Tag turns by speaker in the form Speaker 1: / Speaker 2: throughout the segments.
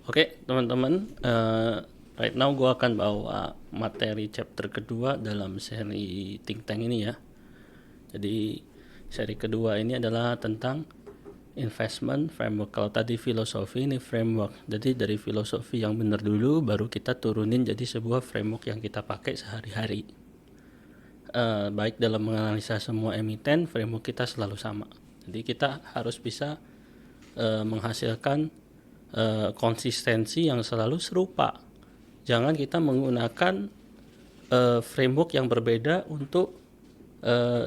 Speaker 1: Oke, teman-teman, right now gue akan bawa materi chapter kedua dalam seri Think Tank ini ya. Jadi seri kedua ini adalah tentang investment framework. Kalau tadi filosofi, ini framework. Jadi dari filosofi yang benar dulu, baru kita turunin jadi sebuah framework yang kita pakai sehari-hari. Baik dalam menganalisa semua emiten, framework kita selalu sama. Jadi kita harus bisa menghasilkan konsistensi yang selalu serupa. Jangan kita menggunakan framework yang berbeda untuk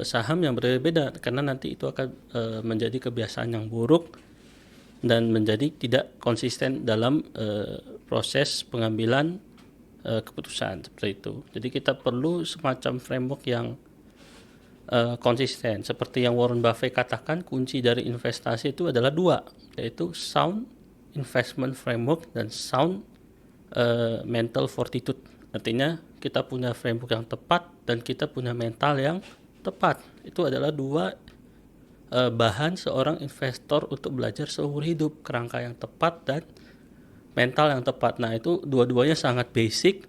Speaker 1: saham yang berbeda, karena nanti itu akan menjadi kebiasaan yang buruk dan menjadi tidak konsisten dalam proses pengambilan keputusan seperti itu. Jadi kita perlu semacam framework yang konsisten. Seperti yang Warren Buffett katakan, kunci dari investasi itu adalah dua, yaitu sound investment framework dan sound mental fortitude. Artinya kita punya framework yang tepat dan kita punya mental yang tepat. Itu adalah dua bahan seorang investor untuk belajar seumur hidup, kerangka yang tepat dan mental yang tepat. Nah, itu dua-duanya sangat basic,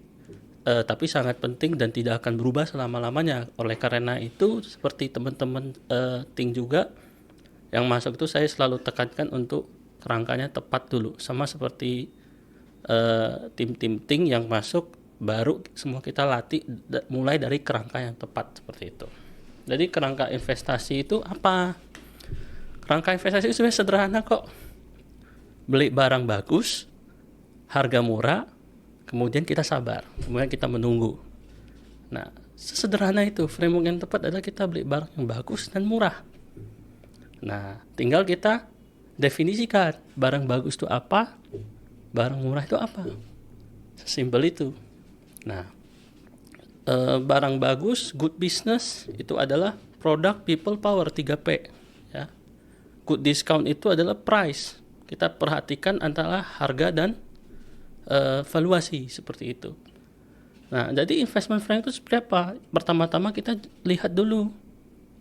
Speaker 1: tapi sangat penting dan tidak akan berubah selama-lamanya. Oleh karena itu, seperti teman-teman Think juga yang masuk itu, saya selalu tekankan untuk kerangkanya tepat dulu, sama seperti tim-tim Think yang masuk, baru semua kita latih mulai dari kerangka yang tepat seperti itu. Jadi kerangka investasi itu apa? Kerangka investasi itu sebenarnya sederhana kok. Beli barang bagus, harga murah, kemudian kita sabar, kemudian kita menunggu. Nah, sesederhana itu. Framework yang tepat adalah kita beli barang yang bagus dan murah. Nah, tinggal kita definisikan barang bagus itu apa, barang murah itu apa. Sesimpel itu. Nah, barang bagus, good business, itu adalah product, people, power, 3P ya. Good discount itu adalah price. Kita perhatikan antara harga dan valuasi, seperti itu. Nah, jadi investment framework itu seperti apa? Pertama-tama kita lihat dulu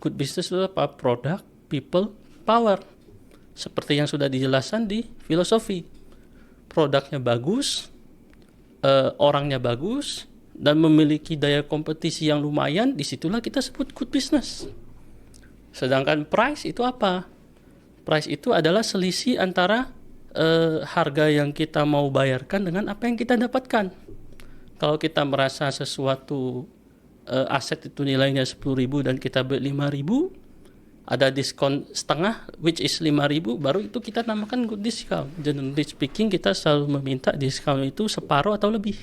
Speaker 1: good business itu apa? Product, people, power. Seperti yang sudah dijelaskan di filosofi. Produknya bagus, orangnya bagus, dan memiliki daya kompetisi yang lumayan, disitulah kita sebut good business. Sedangkan price itu apa? Price itu adalah selisih antara harga yang kita mau bayarkan dengan apa yang kita dapatkan. Kalau kita merasa sesuatu aset itu nilainya 10.000 dan kita beli 5.000, ada diskon setengah, which is 5.000, baru itu kita namakan good discount. Generally speaking, kita selalu meminta diskon itu separuh atau lebih.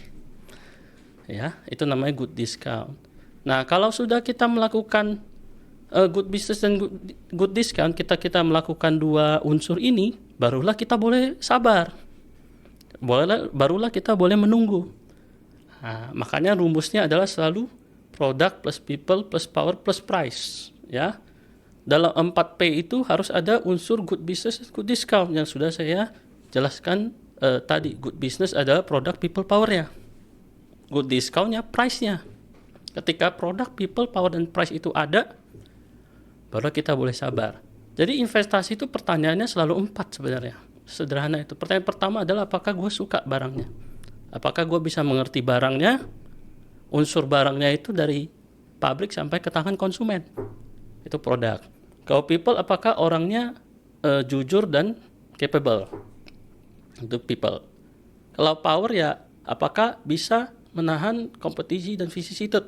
Speaker 1: Ya, itu namanya good discount. Nah, kalau sudah kita melakukan good business dan good discount, kita melakukan dua unsur ini, barulah kita boleh sabar. Barulah kita boleh menunggu. Nah, makanya rumusnya adalah selalu product plus people plus power plus price, ya. Dalam 4P itu harus ada unsur good business dan good discount yang sudah saya jelaskan tadi. Good business adalah product, people, power-nya. Good discount-nya price-nya. Ketika product, people, power, dan price itu ada, baru kita boleh sabar. Jadi investasi itu pertanyaannya selalu 4 sebenarnya. Sederhana itu. Pertanyaan pertama adalah apakah gue suka barangnya? Apakah gue bisa mengerti barangnya? Unsur barangnya itu dari pabrik sampai ke tangan konsumen. Itu produk. Kalau people, apakah orangnya jujur dan capable? Itu people. Kalau power, ya apakah bisa menahan kompetisi dan vicissitude?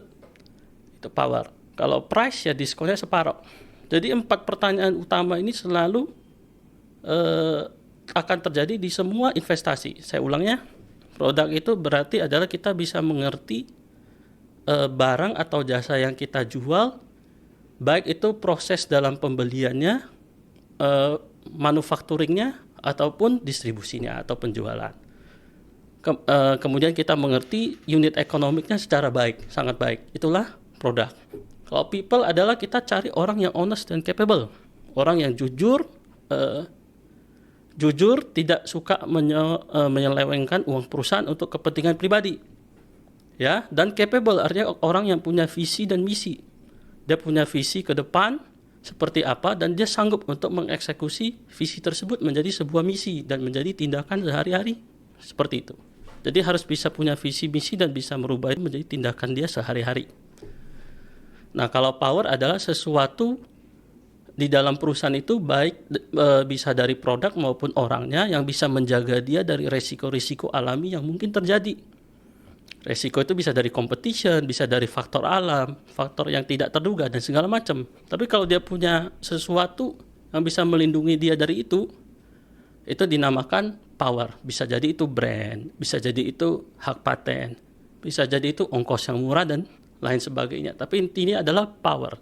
Speaker 1: Itu power. Kalau price, ya diskonnya separuh. Jadi 4 pertanyaan utama ini selalu akan terjadi di semua investasi. Saya ulangnya, produk itu berarti adalah kita bisa mengerti barang atau jasa yang kita jual, baik itu proses dalam pembeliannya, manufakturingnya, ataupun distribusinya atau penjualan. Kemudian kita mengerti unit ekonomiknya secara baik, sangat baik. Itulah produk. Kalau people adalah kita cari orang yang honest dan capable, orang yang jujur, tidak suka menyelewengkan uang perusahaan untuk kepentingan pribadi, ya. Dan capable artinya orang yang punya visi dan misi. Dia punya visi ke depan seperti apa dan dia sanggup untuk mengeksekusi visi tersebut menjadi sebuah misi dan menjadi tindakan sehari-hari Seperti itu. Jadi harus bisa punya visi misi dan bisa merubah itu menjadi tindakan dia sehari-hari. Nah, kalau power adalah sesuatu di dalam perusahaan itu, baik bisa dari produk maupun orangnya, yang bisa menjaga dia dari resiko-risiko alami yang mungkin terjadi. Resiko itu bisa dari competition, bisa dari faktor alam, faktor yang tidak terduga, dan segala macam. Tapi kalau dia punya sesuatu yang bisa melindungi dia dari itu dinamakan power. Bisa jadi itu brand, bisa jadi itu hak paten, bisa jadi itu ongkos yang murah dan lain sebagainya. Tapi intinya adalah power.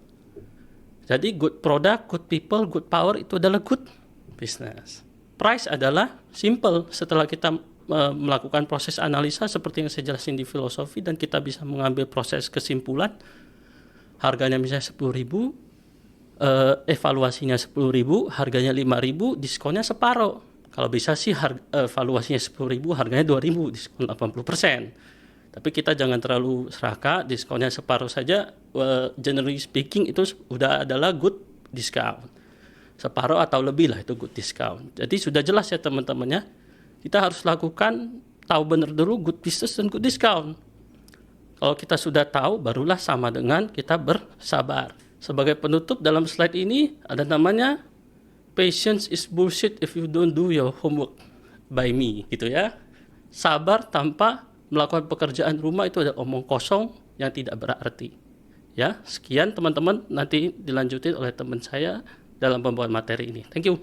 Speaker 1: Jadi good product, good people, good power itu adalah good business. Price adalah simple. Setelah kita melakukan proses analisa seperti yang saya jelasin di filosofi, dan kita bisa mengambil proses kesimpulan, harganya misalnya 10.000, evaluasinya 10.000, harganya 5.000, diskonnya separuh. Kalau bisa sih evaluasinya 10.000, harganya 2.000, diskon 80%. Tapi kita jangan terlalu serakah, diskonnya separuh saja. Generally speaking itu sudah adalah good discount. Separuh atau lebih lah itu good discount. Jadi sudah jelas ya teman-temannya. Kita harus lakukan, tahu benar dulu good business dan good discount. Kalau kita sudah tahu, barulah sama dengan kita bersabar. Sebagai penutup dalam slide ini ada namanya patience is bullshit if you don't do your homework by me, gitu ya. Sabar tanpa melakukan pekerjaan rumah itu ada omong kosong yang tidak berarti. Ya, sekian teman-teman, nanti dilanjutin oleh teman saya dalam pembawaan materi ini. Thank you.